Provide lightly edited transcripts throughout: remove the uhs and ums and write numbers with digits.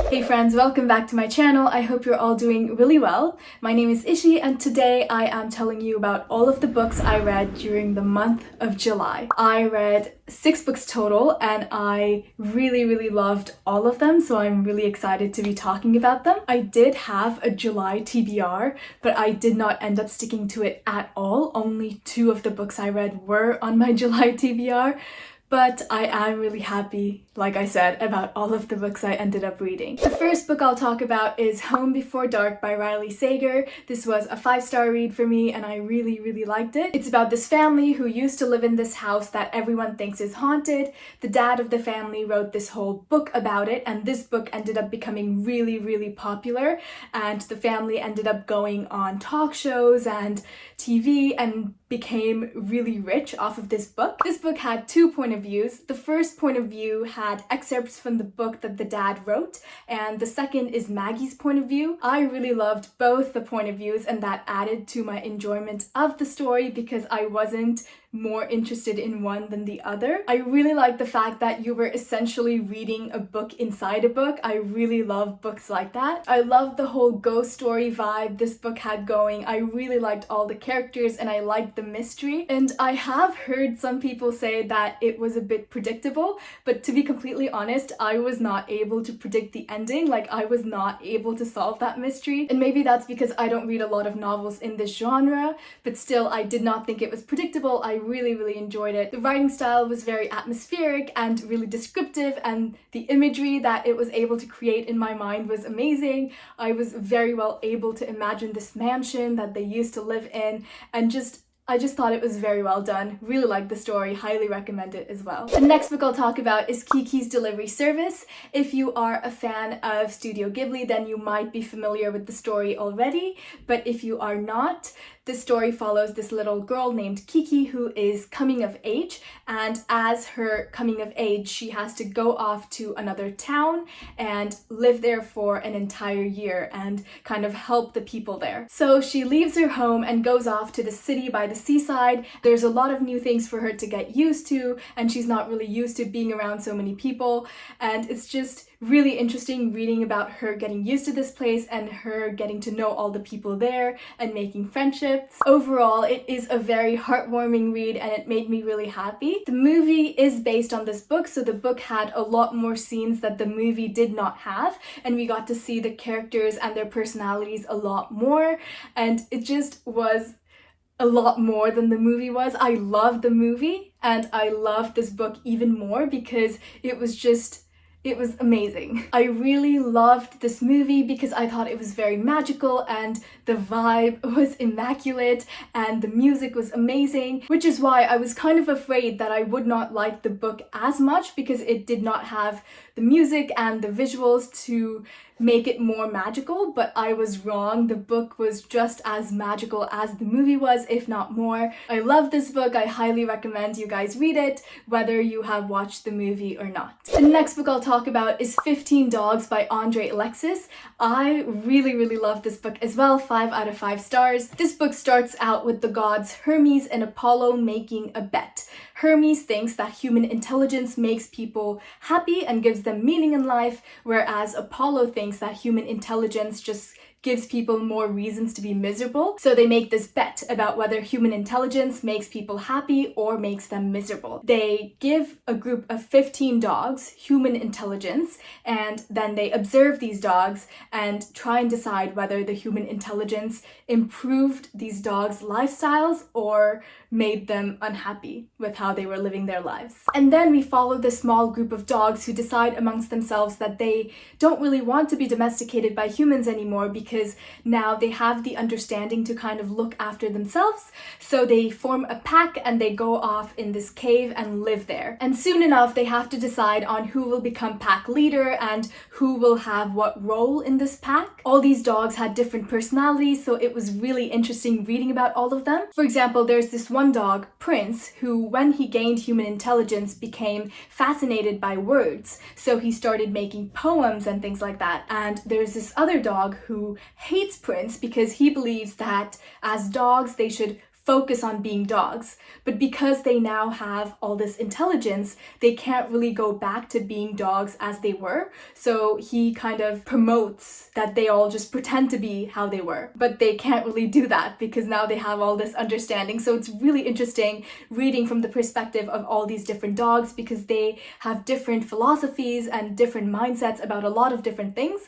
Hey friends, welcome back to my channel. I hope you're all doing really well. My name is Ishi and today I am telling you about all of the books I read during the month of July. I read 6 books total and I really loved all of them, so I'm really excited to be talking about them. I did have a July TBR, but I did not end up sticking to it at all. Only 2 of the books I read were on my July TBR. But I am really happy, like I said, about all of the books I ended up reading. The first book I'll talk about is Home Before Dark by Riley Sager. This was a 5-star read for me and I really liked it. It's about this family who used to live in this house that everyone thinks is haunted. The dad of the family wrote this whole book about it, and this book ended up becoming really popular, and the family ended up going on talk shows and TV and became really rich off of this book. This book had 2 point of views. The first point of view had excerpts from the book that the dad wrote, and the second is Maggie's point of view. I really loved both the point of views, and that added to my enjoyment of the story because I wasn't more interested in one than the other. I really like the fact that you were essentially reading a book inside a book. I really love books like that. I love the whole ghost story vibe this book had going. I really liked all the characters and I liked the mystery. And I have heard some people say that it was a bit predictable, but to be completely honest, I was not able to predict the ending. Like, I was not able to solve that mystery. And maybe that's because I don't read a lot of novels in this genre, but still I did not think it was predictable. I really enjoyed it. The writing style was very atmospheric and really descriptive, and the imagery that it was able to create in my mind was amazing. I was very well able to imagine this mansion that they used to live in, and I just thought it was very well done. Really liked the story, highly recommend it as well. The next book I'll talk about is Kiki's Delivery Service. If you are a fan of Studio Ghibli, then you might be familiar with the story already, but if you are not, this story follows this little girl named Kiki who is coming of age, and as her coming of age, she has to go off to another town and live there for an entire year and kind of help the people there. So she leaves her home and goes off to the city by the seaside. There's a lot of new things for her to get used to, and she's not really used to being around so many people, and it's just really interesting reading about her getting used to this place and her getting to know all the people there and making friendships. Overall, it is a very heartwarming read and it made me really happy. The movie is based on this book, so the book had a lot more scenes that the movie did not have, and we got to see the characters and their personalities a lot more, and it just was a lot more than the movie was. I loved the movie and I loved this book even more because it was amazing. I really loved this movie because I thought it was very magical and the vibe was immaculate and the music was amazing, which is why I was kind of afraid that I would not like the book as much because it did not have the music and the visuals to make it more magical, but I was wrong. The book was just as magical as the movie was, if not more. I love this book. I highly recommend you guys read it, whether you have watched the movie or not. The next book I'll talk about is 15 Dogs by Andre Alexis. I really love this book as well, 5 out of 5 stars. This book starts out with the gods Hermes and Apollo making a bet. Hermes thinks that human intelligence makes people happy and gives them meaning in life, whereas Apollo thinks that human intelligence just gives people more reasons to be miserable. So they make this bet about whether human intelligence makes people happy or makes them miserable. They give a group of 15 dogs human intelligence, and then they observe these dogs and try and decide whether the human intelligence improved these dogs' lifestyles or made them unhappy with how they were living their lives. And then we follow this small group of dogs who decide amongst themselves that they don't really want to be domesticated by humans anymore because now they have the understanding to kind of look after themselves. So they form a pack and they go off in this cave and live there. And soon enough, they have to decide on who will become pack leader and who will have what role in this pack. All these dogs had different personalities, so it was really interesting reading about all of them. For example, there's this one dog, Prince, who when he gained human intelligence became fascinated by words. So he started making poems and things like that. And there's this other dog who hates Prince because he believes that as dogs they should focus on being dogs. But because they now have all this intelligence, they can't really go back to being dogs as they were. So he kind of promotes that they all just pretend to be how they were. But they can't really do that because now they have all this understanding. So it's really interesting reading from the perspective of all these different dogs because they have different philosophies and different mindsets about a lot of different things.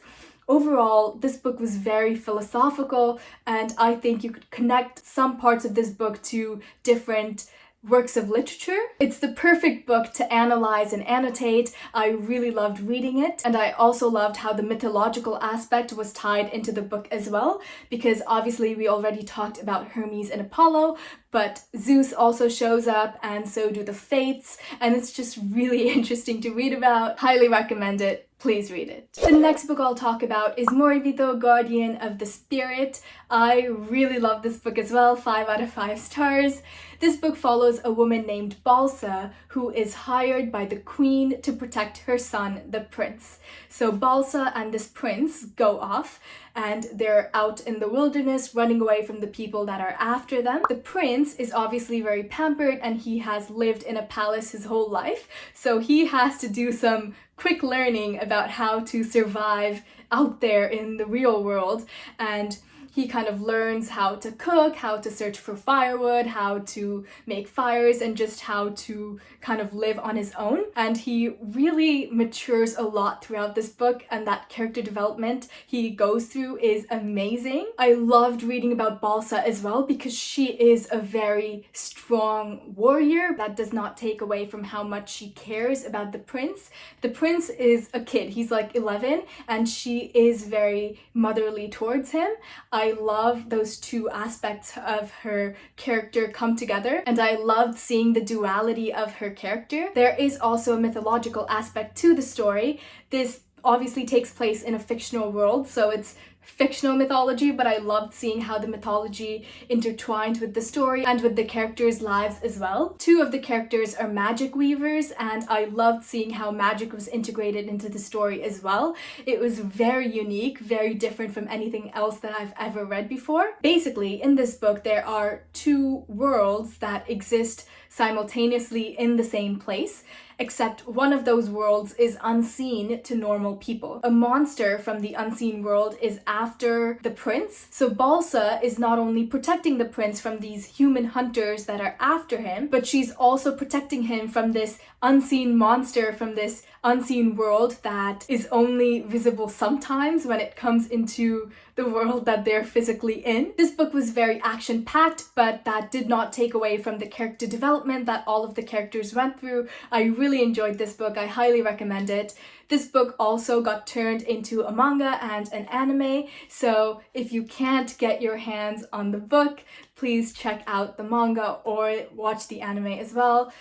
Overall, this book was very philosophical, and I think you could connect some parts of this book to different works of literature. It's the perfect book to analyze and annotate. I really loved reading it, and I also loved how the mythological aspect was tied into the book as well, because obviously we already talked about Hermes and Apollo, but Zeus also shows up, and so do the Fates, and it's just really interesting to read about. Highly recommend it. Please read it. The next book I'll talk about is Moribito, Guardian of the Spirit. I really love this book as well, 5 out of 5 stars. This book follows a woman named Balsa who is hired by the queen to protect her son, the prince. So Balsa and this prince go off and they're out in the wilderness running away from the people that are after them. The prince is obviously very pampered and he has lived in a palace his whole life. So he has to do some quick learning about how to survive out there in the real world, and he kind of learns how to cook, how to search for firewood, how to make fires, and just how to kind of live on his own. And he really matures a lot throughout this book, and that character development he goes through is amazing. I loved reading about Balsa as well because she is a very strong warrior. That does not take away from how much she cares about the prince. The prince is a kid, he's like 11, and she is very motherly towards him. I love those two aspects of her character come together, and I loved seeing the duality of her character. There is also a mythological aspect to the story. This obviously takes place in a fictional world, so it's fictional mythology, but I loved seeing how the mythology intertwined with the story and with the characters' lives as well. 2 of the characters are magic weavers, and I loved seeing how magic was integrated into the story as well. It was very unique, very different from anything else that I've ever read before. Basically, in this book, there are 2 worlds that exist simultaneously in the same place, except one of those worlds is unseen to normal people. A monster from the unseen world is after the prince. So Balsa is not only protecting the prince from these human hunters that are after him, but she's also protecting him from this unseen monster from this unseen world that is only visible sometimes when it comes into the world that they're physically in. This book was very action-packed, but that did not take away from the character development that all of the characters went through. I really enjoyed this book. I highly recommend it. This book also got turned into a manga and an anime, so if you can't get your hands on the book, please check out the manga or watch the anime as well.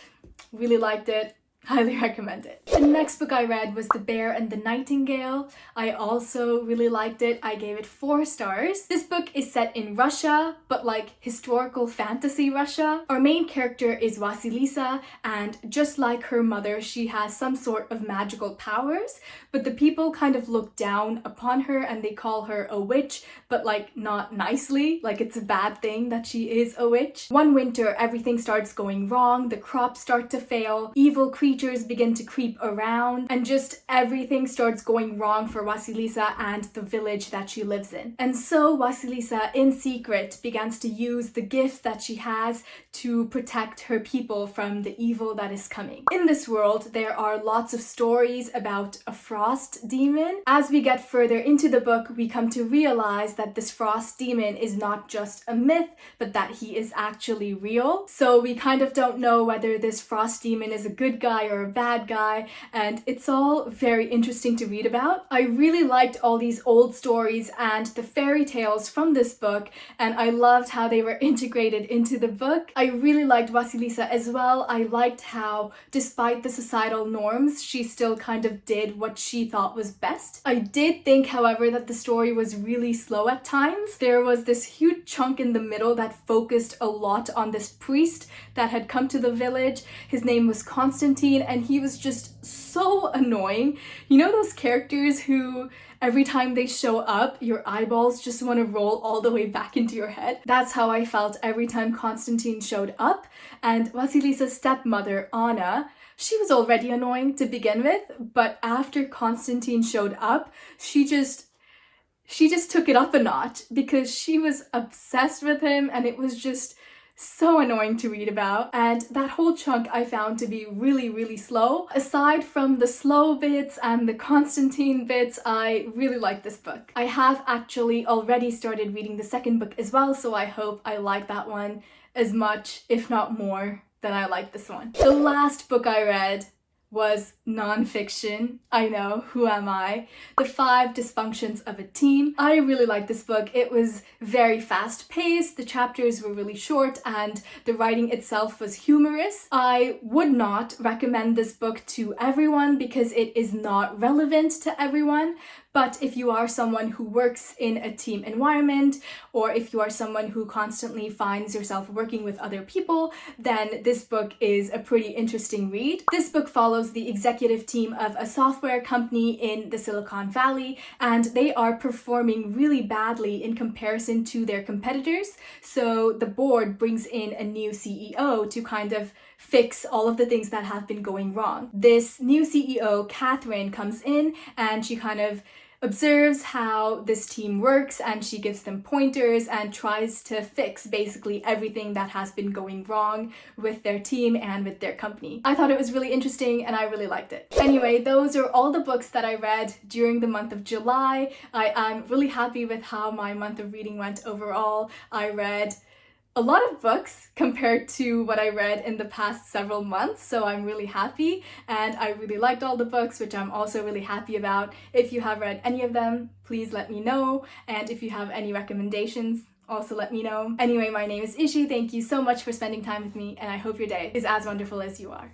Really liked it. Highly recommend it. The next book I read was The Bear and the Nightingale. I also really liked it. I gave it 4 stars. This book is set in Russia, but like historical fantasy Russia. Our main character is Vasilisa, and just like her mother, she has some sort of magical powers, but the people kind of look down upon her and they call her a witch, but like not nicely, like it's a bad thing that she is a witch. One winter, everything starts going wrong, the crops start to fail, evil creatures begin to creep around, and just everything starts going wrong for Vasilisa and the village that she lives in. And so Vasilisa, in secret, begins to use the gifts that she has to protect her people from the evil that is coming. In this world, there are lots of stories about a frost demon. As we get further into the book, we come to realize that this frost demon is not just a myth, but that he is actually real. So we kind of don't know whether this frost demon is a good guy or a bad guy, and it's all very interesting to read about. I really liked all these old stories and the fairy tales from this book, and I loved how they were integrated into the book. I really liked Vasilisa as well. I liked how, despite the societal norms, she still kind of did what she thought was best. I did think, however, that the story was really slow at times. There was this huge chunk in the middle that focused a lot on this priest that had come to the village. His name was Constantine, Constantine, and he was just so annoying. You know those characters who every time they show up, your eyeballs just want to roll all the way back into your head? That's how I felt every time Constantine showed up. And Vasilisa's stepmother, Anna, she was already annoying to begin with, but after Constantine showed up, she just took it up a notch because she was obsessed with him, and it was just so annoying to read about. And that whole chunk I found to be really, really slow. Aside from the slow bits and the Constantine bits, I really like this book. I have actually already started reading the second book as well, so I hope I like that one as much, if not more, than I like this one. The last book I read was non-fiction. I know, who am I? The 5 Dysfunctions of a Team. I really liked this book. It was very fast-paced, the chapters were really short, and the writing itself was humorous. I would not recommend this book to everyone because it is not relevant to everyone. But if you are someone who works in a team environment, or if you are someone who constantly finds yourself working with other people, then this book is a pretty interesting read. This book follows the executive team of a software company in the Silicon Valley, and they are performing really badly in comparison to their competitors. So the board brings in a new CEO to kind of fix all of the things that have been going wrong. This new CEO, Catherine, comes in and she kind of observes how this team works, and she gives them pointers and tries to fix basically everything that has been going wrong with their team and with their company. I thought it was really interesting and I really liked it. Anyway, those are all the books that I read during the month of July. I am really happy with how my month of reading went overall. I read a lot of books compared to what I read in the past several months, so I'm really happy, and I really liked all the books, which I'm also really happy about. If you have read any of them, please let me know, and if you have any recommendations, also let me know. Anyway, my name is Ishi. Thank you so much for spending time with me, and I hope your day is as wonderful as you are.